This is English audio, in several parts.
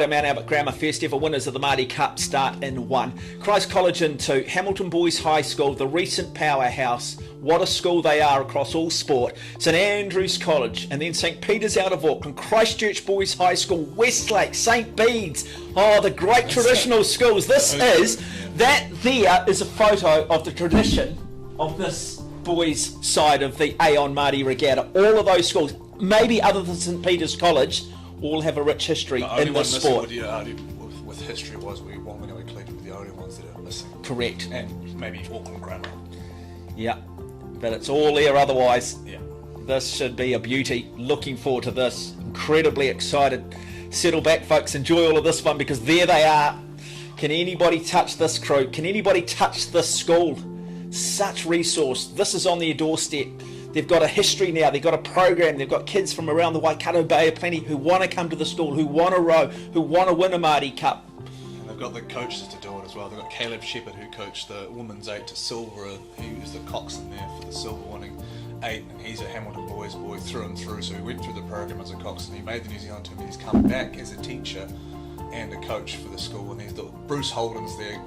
Mount Albert Grammar first ever winners of the Maadi Cup start in 1. Christ College in 2. Hamilton Boys High School, the recent powerhouse. What a school they are across all sport. St Andrews College, and then St Peter's out of Auckland. Christchurch Boys High School, Westlake, St Bede's. Oh, the great traditional schools. That there is a photo of the tradition of this boys' side of the Aon Maadi Regatta. All of those schools, maybe other than St Peter's College, all have a rich history in this sport. With history was we Whanganui Collective were the only ones that are missing. Correct. And maybe Auckland Grammar. Yeah, but it's all there otherwise. Yeah. This should be a beauty. Looking forward to this. Incredibly excited. Settle back, folks. Enjoy all of this one because there they are. Can anybody touch this crew? Can anybody touch this school? Such resource. This is on their doorstep. They've got a history now, they've got a program, they've got kids from around the Waikato Bay, plenty who want to come to the school, who want to row, who want to win a Maadi Cup. And they've got the coaches to do it as well. They've got Caleb Shepherd who coached the women's 8 to silver. He was the coxswain there for the silver winning 8, and he's a Hamilton Boys boy through and through, so he went through the program as a coxswain. He made the New Zealand team, and he's come back as a teacher and a coach for the school. And he's got Bruce Holden's there.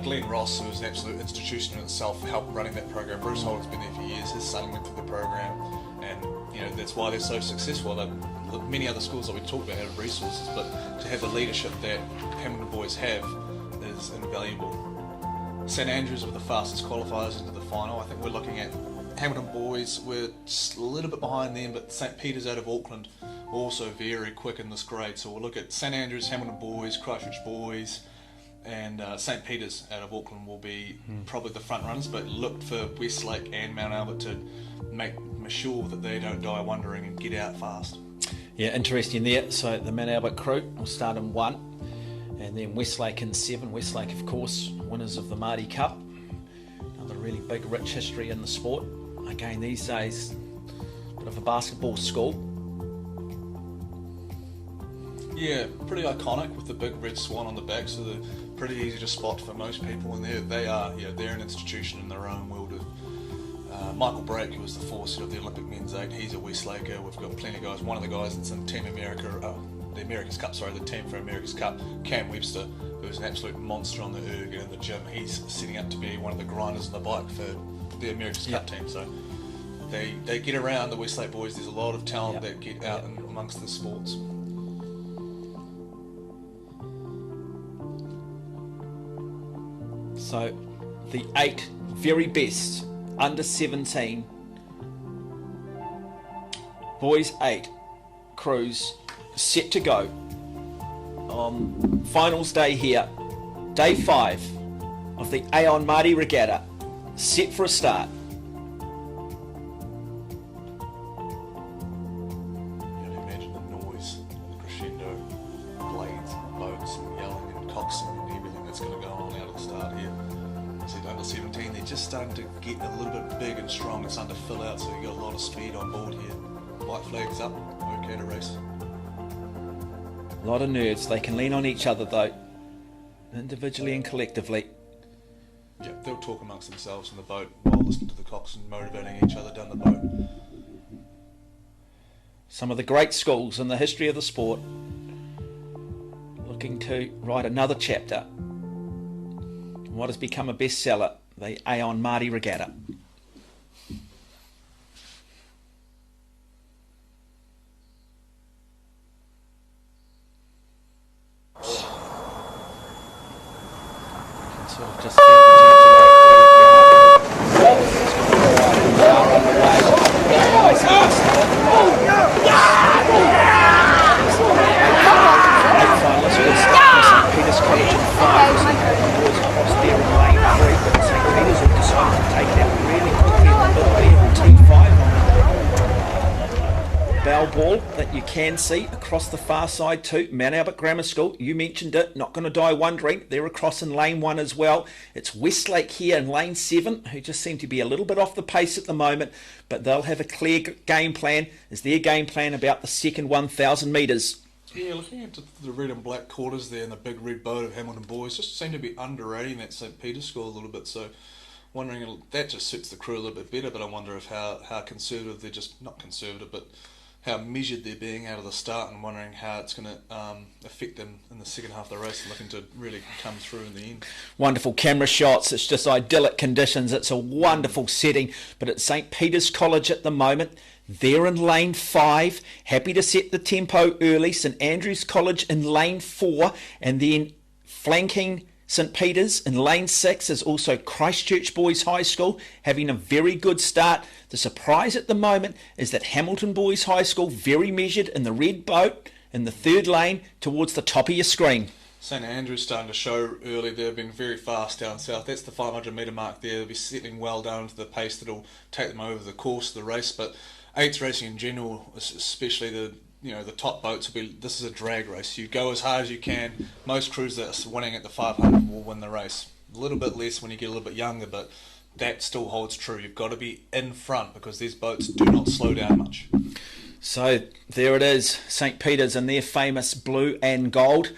Glenn Ross, who is an absolute institution in itself, helped running that program. Bruce Holden's been there for years. His son went through the program, and that's why they're so successful. Many other schools that we talked about have resources, but to have the leadership that Hamilton Boys have is invaluable. St Andrews were the fastest qualifiers into the final. I think we're looking at Hamilton Boys. We're just a little bit behind them, but St Peter's out of Auckland are also very quick in this grade. So we'll look at St Andrews, Hamilton Boys, Christchurch Boys, and St Peter's out of Auckland will be probably the front runners, but look for Westlake and Mount Albert to make sure that they don't die wondering and get out fast. Yeah, interesting there. So the Mount Albert crew will start in 1, and then Westlake in 7. Westlake, of course, winners of the Maadi Cup. Another really big, rich history in the sport. Again, these days, a bit of a basketball school. Yeah, pretty iconic with the big red swan on the back, so they're pretty easy to spot for most people. And they're an institution in their own world. Michael Brake, who was the force of the Olympic men's 8, he's a Westlaker. We've got plenty of guys. One of the guys that's in Team America, the team for America's Cup, Cam Webster, who's an absolute monster on the erg and in the gym. He's setting up to be one of the grinders on the bike for the America's Cup team. So they get around the Westlake boys. There's a lot of talent that get out and amongst the sports. So the 8 very best under 17 boys 8 crews set to go on finals day here, day 5 of the Aon Maadi Regatta, set for a start. You can imagine the noise, the crescendo, blades, boats, and yelling and coxing and everything that's going to go on out at the start here. So under 17, they're just starting to get a little bit big and strong. It's starting to fill out, so you got a lot of speed on board here. White flags up, okay to race. A lot of nerds. They can lean on each other though, individually and collectively. Yeah, they'll talk amongst themselves in the boat while listening to the coxswain motivating each other down the boat. Some of the great schools in the history of the sport looking to write another chapter in what has become a bestseller, the Aon Maadi Regatta. Sort of just feel ball that you can see across the far side too. Mount Albert Grammar School, you mentioned it, not going to die wondering. They're across in lane 1 as well. It's Westlake here in lane 7, who just seem to be a little bit off the pace at the moment, but they'll have a clear game plan. Is their game plan about the second 1,000 metres? Yeah, looking at the red and black quarters there and the big red boat of Hamilton Boys, just seem to be underrating that St Peter's school a little bit, so wondering that just suits the crew a little bit better, but I wonder if how conservative they're just, not conservative, but how measured they're being out of the start, and wondering how it's going to affect them in the second half of the race, and looking to really come through in the end. Wonderful camera shots. It's just idyllic conditions. It's a wonderful setting. But at St Peter's College at the moment, they're in lane 5, happy to set the tempo early. St Andrews College in lane 4, and then flanking St Peter's in lane 6 is also Christchurch Boys High School, having a very good start. The surprise at the moment is that Hamilton Boys High School, very measured in the red boat in the third lane towards the top of your screen. St Andrews starting to show early. They've been very fast down south. That's the 500 metre mark there. They'll be settling well down to the pace that'll take them over the course of the race. But eights racing in general, especially the top boats, this is a drag race. You go as hard as you can. Most crews that are winning at the 500 will win the race. A little bit less when you get a little bit younger, but that still holds true. You've got to be in front because these boats do not slow down much. So there it is, St Peter's and their famous blue and gold.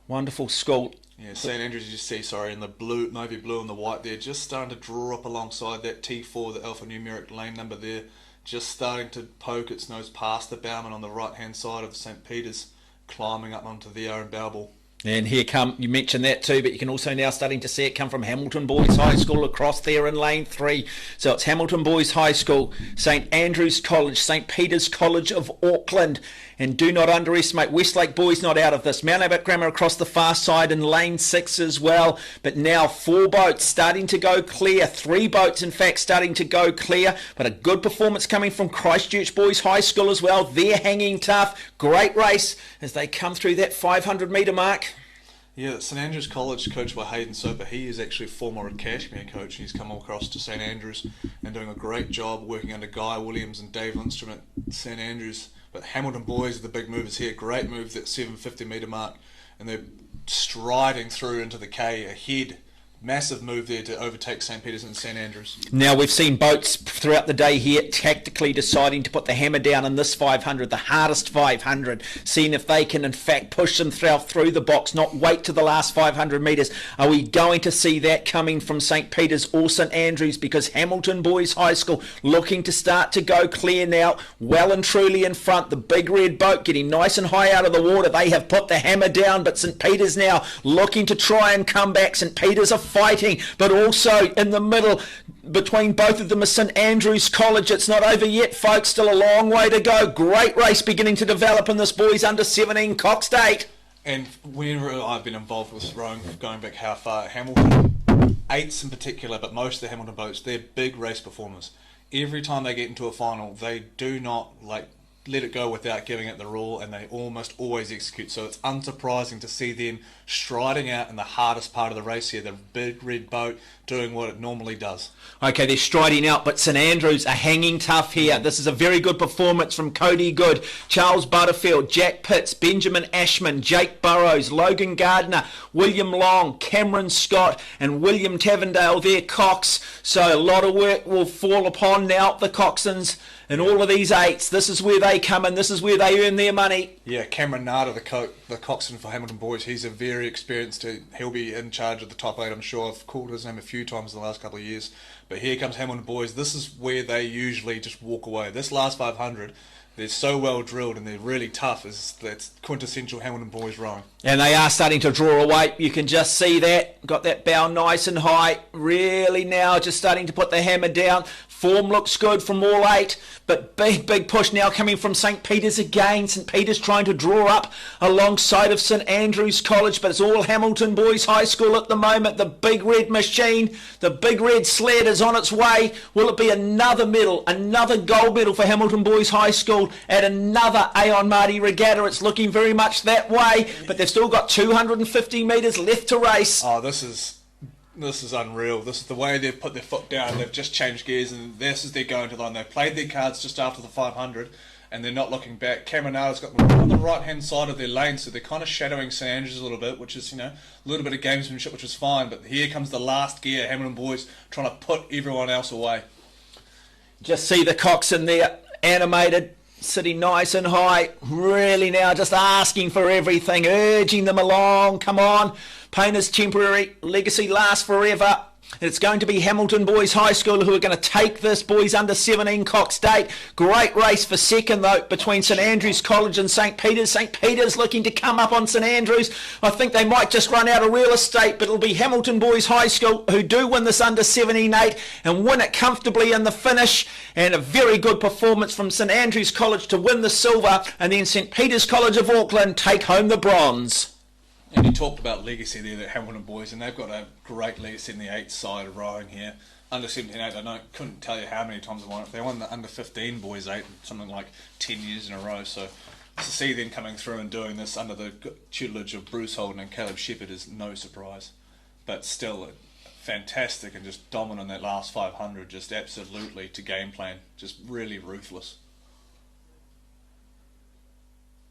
Wonderful school. Yeah, St Andrews, you see, in the blue, navy blue and the white there, just starting to draw up alongside that T4, the alphanumeric lane number there, just starting to poke its nose past the bowman on the right-hand side of St Peter's, climbing up onto the own bow ball. And here come, you mentioned that too, but you can also now starting to see it come from Hamilton Boys High School across there in lane 3. So it's Hamilton Boys High School, St Andrews College, St Peter's College of Auckland. And do not underestimate Westlake Boys not out of this. Mount Abbott Grammar across the far side in lane 6 as well. But now 4 boats starting to go clear. 3 boats, in fact, starting to go clear. But a good performance coming from Christchurch Boys High School as well. They're hanging tough. Great race as they come through that 500 metre mark. Yeah, St Andrews College, coached by Hayden Soper. He is actually a former Cashmere coach. He's come across to St Andrews and doing a great job working under Guy Williams and Dave Lindstrom at St Andrews. But Hamilton Boys are the big movers here. Great moves at 750 metre mark, and they're striding through into the K ahead. Massive move there to overtake St Peter's and St Andrews. Now we've seen boats throughout the day here tactically deciding to put the hammer down in this 500, the hardest 500, seeing if they can in fact push them through the box, not wait to the last 500 metres. Are we going to see that coming from St Peter's or St Andrews? Because Hamilton Boys High School looking to start to go clear now, well and truly in front. The big red boat getting nice and high out of the water. They have put the hammer down, but St Peter's now looking to try and come back. St Peter's are fighting, but also in the middle between both of them is St Andrews College. It's not over yet, folks. Still a long way to go. Great race beginning to develop in this boys under 17 Cox State. And whenever I've been involved with rowing, going back how far, Hamilton, eights in particular, but most of the Hamilton boats, they're big race performers. Every time they get into a final, they do not let it go without giving it the raw, and they almost always execute. So it's unsurprising to see them striding out in the hardest part of the race here, the big red boat doing what it normally does. Okay, they're striding out, but St Andrews are hanging tough here. This is a very good performance from Cody Good, Charles Butterfield, Jack Pitts, Benjamin Ashman, Jake Burrows, Logan Gardner, William Long, Cameron Scott, and William Tavendale there, Cox. So a lot of work will fall upon now the coxswains and all of these eights. This is where they come in. This is where they earn their money. Yeah, Cameron Nada, the coxswain for Hamilton Boys, he's a very experienced. He'll be in charge of the top 8, I'm sure. I've called his name a few times in the last couple of years. But here comes Hamilton Boys. This is where they usually just walk away. This last 500, they're so well drilled and they're really tough. That's quintessential Hamilton Boys rowing. And they are starting to draw away. You can just see that. Got that bow nice and high. Really now just starting to put the hammer down. Form looks good from all 8, but big push now coming from St Peter's again. St Peter's trying to draw up alongside of St Andrews College, but it's all Hamilton Boys High School at the moment. The big red machine, the big red sled is on its way. Will it be another medal, another gold medal for Hamilton Boys High School at another Aon Maadi regatta? It's looking very much that way, but they've still got 250 metres left to race. Oh, this is unreal. This is the way they've put their foot down. They've just changed gears, and this is their going to line. They've played their cards just after the 500, and they're not looking back. Cameronada's got them on the right-hand side of their lane, so they're kind of shadowing St Andrews a little bit, which is, a little bit of gamesmanship, which is fine. But here comes the last gear. Hamilton Boys trying to put everyone else away. Just see the coxswain there, animated, sitting nice and high, really now just asking for everything, urging them along. Come on, pain is temporary, legacy lasts forever. It's going to be Hamilton Boys High School who are going to take this boys under 17 Cox State. Great race for second though between St Andrews College and St Peter's. St Peter's looking to come up on St Andrews. I think they might just run out of real estate, but it'll be Hamilton Boys High School who do win this under 17-8 and win it comfortably in the finish. And a very good performance from St Andrews College to win the silver, and then St Peter's College of Auckland take home the bronze. And you talked about legacy there, the Hamilton boys, and they've got a great legacy in the 8 side of rowing here. Under 17-8, couldn't tell you how many times they won it. They won the under 15 boys 8 something like 10 years in a row. So to see them coming through and doing this under the tutelage of Bruce Holden and Caleb Shepherd is no surprise. But still fantastic and just dominant in that last 500, just absolutely to game plan, just really ruthless.